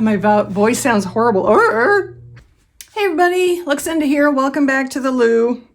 My voice sounds horrible. Hey everybody, Luxinda here. Welcome back to the Lou.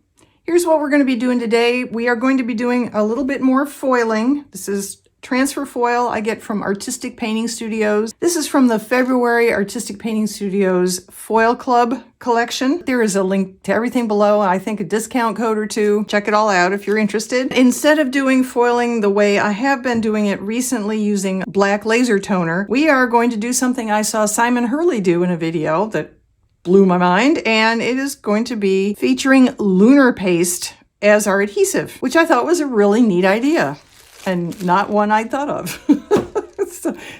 Here's what we're going to be doing today. We are going to be doing a little bit more foiling. This is transfer foil I get from Artistic Painting Studios. This is from the February Artistic Painting Studios Foil Club collection. There is a link to everything below. I think a discount code or two. Check it all out if you're interested. Instead of doing foiling the way I have been doing it recently using black laser toner, we are going to do something I saw Simon Hurley do in a video that blew my mind, and it is going to be featuring Lunar Paste as our adhesive, which I thought was a really neat idea and not one I'd thought of.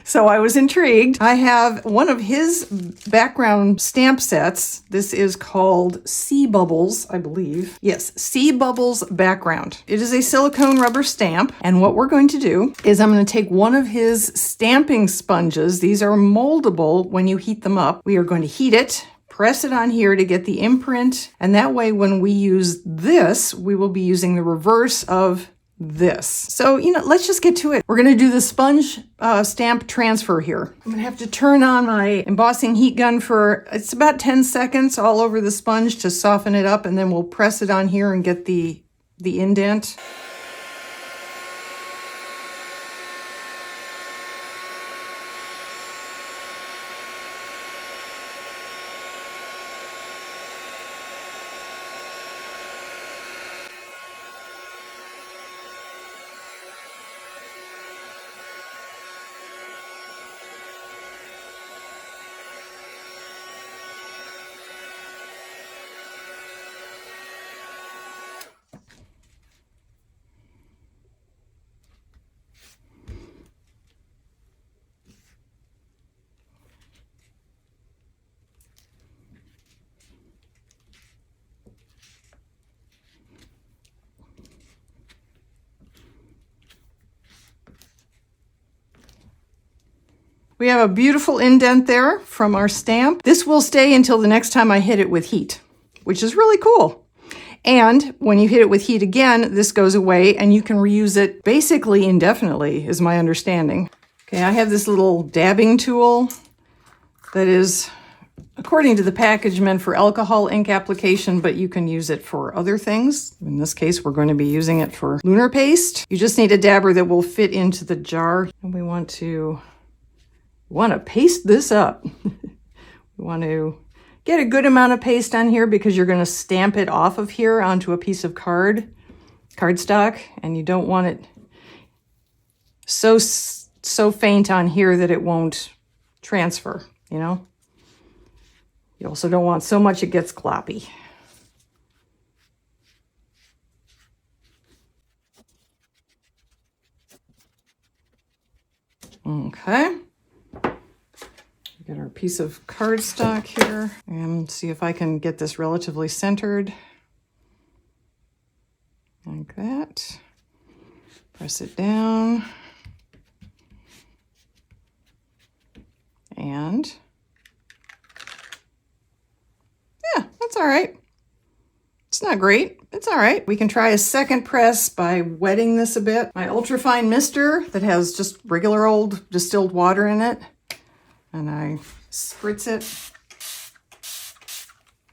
So I was intrigued. I have one of his background stamp sets. This is called Sea Bubbles, I believe. Yes, Sea Bubbles background. It is a silicone rubber stamp, and what we're going to do is I'm going to take one of his stamping sponges. These are moldable when you heat them up. We are going to heat it, press it on here to get the imprint, and that way when we use this, we will be using the reverse of this. So, let's just get to it. We're going to do the sponge stamp transfer here. I'm going to have to turn on my embossing heat gun for, it's about 10 seconds all over the sponge to soften it up, and then we'll press it on here and get the indent. We have a beautiful indent there from our stamp. This will stay until the next time I hit it with heat, which is really cool. And when you hit it with heat again, this goes away and you can reuse it basically indefinitely, is my understanding. Okay, I have this little dabbing tool that is, according to the package, meant for alcohol ink application, but you can use it for other things. In this case, we're going to be using it for Lunar Paste. You just need a dabber that will fit into the jar. And we want to paste this up. We want to get a good amount of paste on here because you're going to stamp it off of here onto a piece of cardstock, and you don't want it so faint on here that it won't transfer, You also don't want so much it gets gloppy. Okay. Get our piece of cardstock here and see if I can get this relatively centered. Like that. Press it down. And yeah, that's all right. It's not great. It's all right. We can try a second press by wetting this a bit. My ultrafine mister that has just regular old distilled water in it. And I spritz it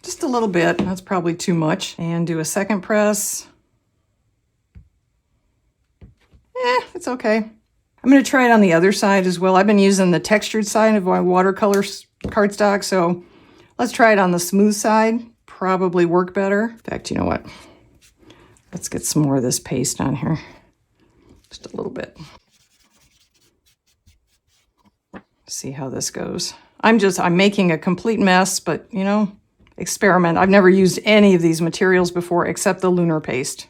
just a little bit. That's probably too much. And do a second press. It's okay. I'm going to try it on the other side as well. I've been using the textured side of my watercolor cardstock, so let's try it on the smooth side. Probably work better. In fact, you know what? Let's get some more of this paste on here. Just a little bit. See how this goes. I'm making a complete mess, but experiment. I've never used any of these materials before except the Lunar Paste.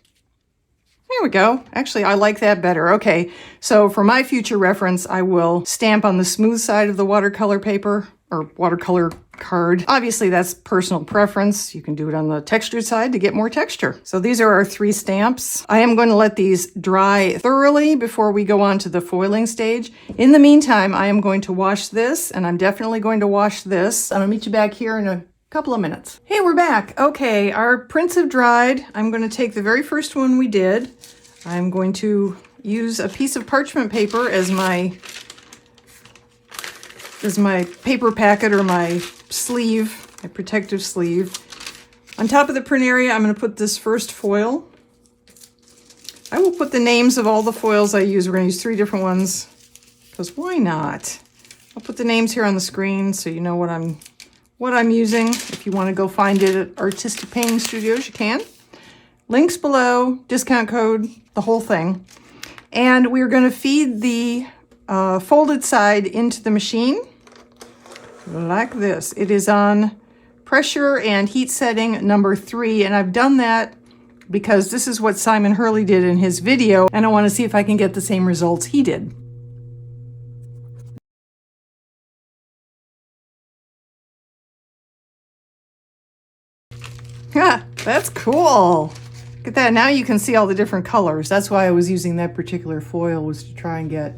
There we go. Actually, I like that better. Okay, so for my future reference, I will stamp on the smooth side of the watercolor paper or watercolor card. Obviously, that's personal preference. You can do it on the textured side to get more texture. So these are our 3 stamps. I am going to let these dry thoroughly before we go on to the foiling stage. In the meantime, I am going to wash this, and I'm definitely going to wash this. I'll meet you back here in a couple of minutes. Hey, we're back. Okay, our prints have dried. I'm going to take the very first one we did. I'm going to use a piece of parchment paper as my is my paper packet or my sleeve, my protective sleeve. On top of the print area, I'm going to put this first foil. I will put the names of all the foils I use. We're going to use 3 different ones, because why not? I'll put the names here on the screen so you know what I'm using. If you want to go find it at Artistic Painting Studios, you can. Links below, discount code, the whole thing. And we're going to feed the folded side into the machine like this. It is on pressure and heat setting number 3, and I've done that because this is what Simon Hurley did in his video, and I want to see if I can get the same results he did. Ha, that's cool. Look at that. Now you can see all the different colors. That's why I was using that particular foil, was to try and get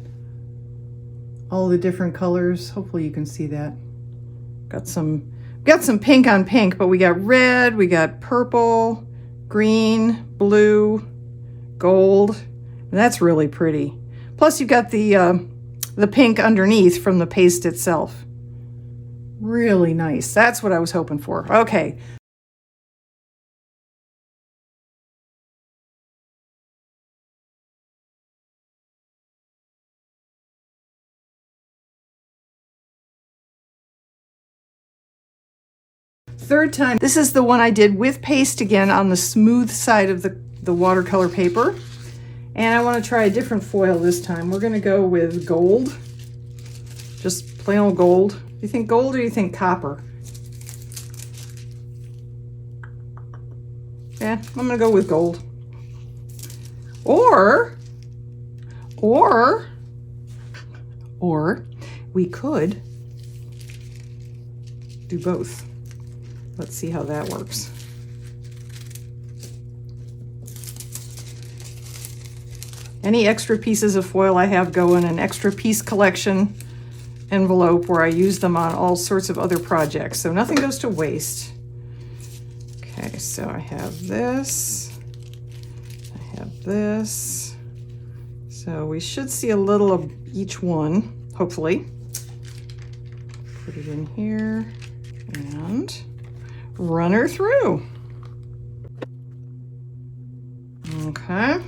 all the different colors. Hopefully you can see that. Got some pink on pink, but we got red, we got purple, green, blue, gold. And that's really pretty. Plus you've got the pink underneath from the paste itself. Really nice. That's what I was hoping for. Okay. Third time. This is the one I did with paste again on the smooth side of the watercolor paper. And I want to try a different foil this time. We're going to go with gold. Just plain old gold. Do you think gold or you think copper? Yeah, I'm going to go with gold. Or we could do both. Let's see how that works. Any extra pieces of foil I have go in an extra piece collection envelope where I use them on all sorts of other projects, so nothing goes to waste. Okay, so I have this. I have this. So we should see a little of each one, hopefully. Put it in here and run her through. Okay.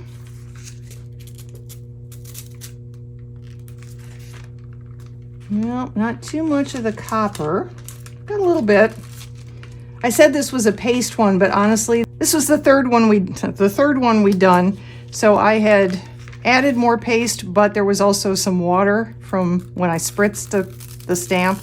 No, not too much of the copper. Got a little bit. I said this was a paste one, but honestly, this was the third one we'd done. So I had added more paste, but there was also some water from when I spritzed the stamp.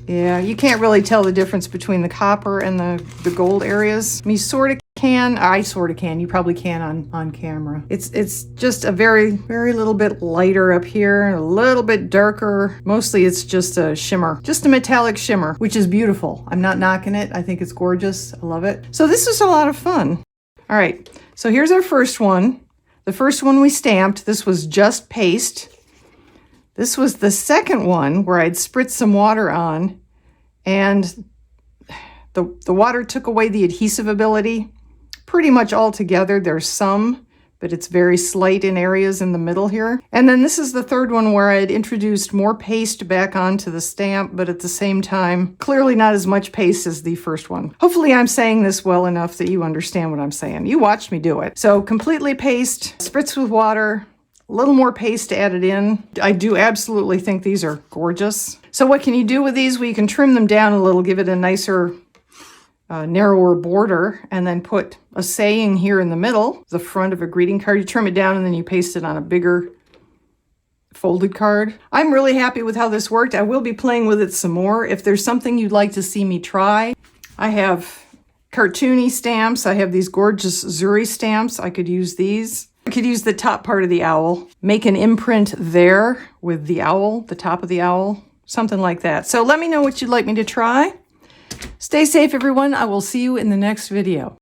Yeah, you can't really tell the difference between the copper and the gold areas. I mean, you sort of can. I sort of can. You probably can on camera. It's just a very, very little bit lighter up here and a little bit darker. Mostly it's just a shimmer, just a metallic shimmer, which is beautiful. I'm not knocking it. I think it's gorgeous. I love it. So this is a lot of fun. All right, so here's our first one. The first one we stamped. This was just paste. This was the second one where I'd spritzed some water on, and the water took away the adhesive ability pretty much altogether. There's some, but it's very slight in areas in the middle here. And then this is the third one where I'd introduced more paste back onto the stamp, but at the same time, clearly not as much paste as the first one. Hopefully I'm saying this well enough that you understand what I'm saying. You watched me do it. So completely paste, spritz with water, a little more paste added in. I do absolutely think these are gorgeous. So what can you do with these? Well, you can trim them down a little, give it a nicer, narrower border, and then put a saying here in the middle, the front of a greeting card. You trim it down and then you paste it on a bigger folded card. I'm really happy with how this worked. I will be playing with it some more. If there's something you'd like to see me try, I have cartoony stamps. I have these gorgeous Zuri stamps. I could use these. I could use the top part of the owl, make an imprint there with the owl, the top of the owl, something like that. So let me know what you'd like me to try. Stay safe, everyone. I will see you in the next video.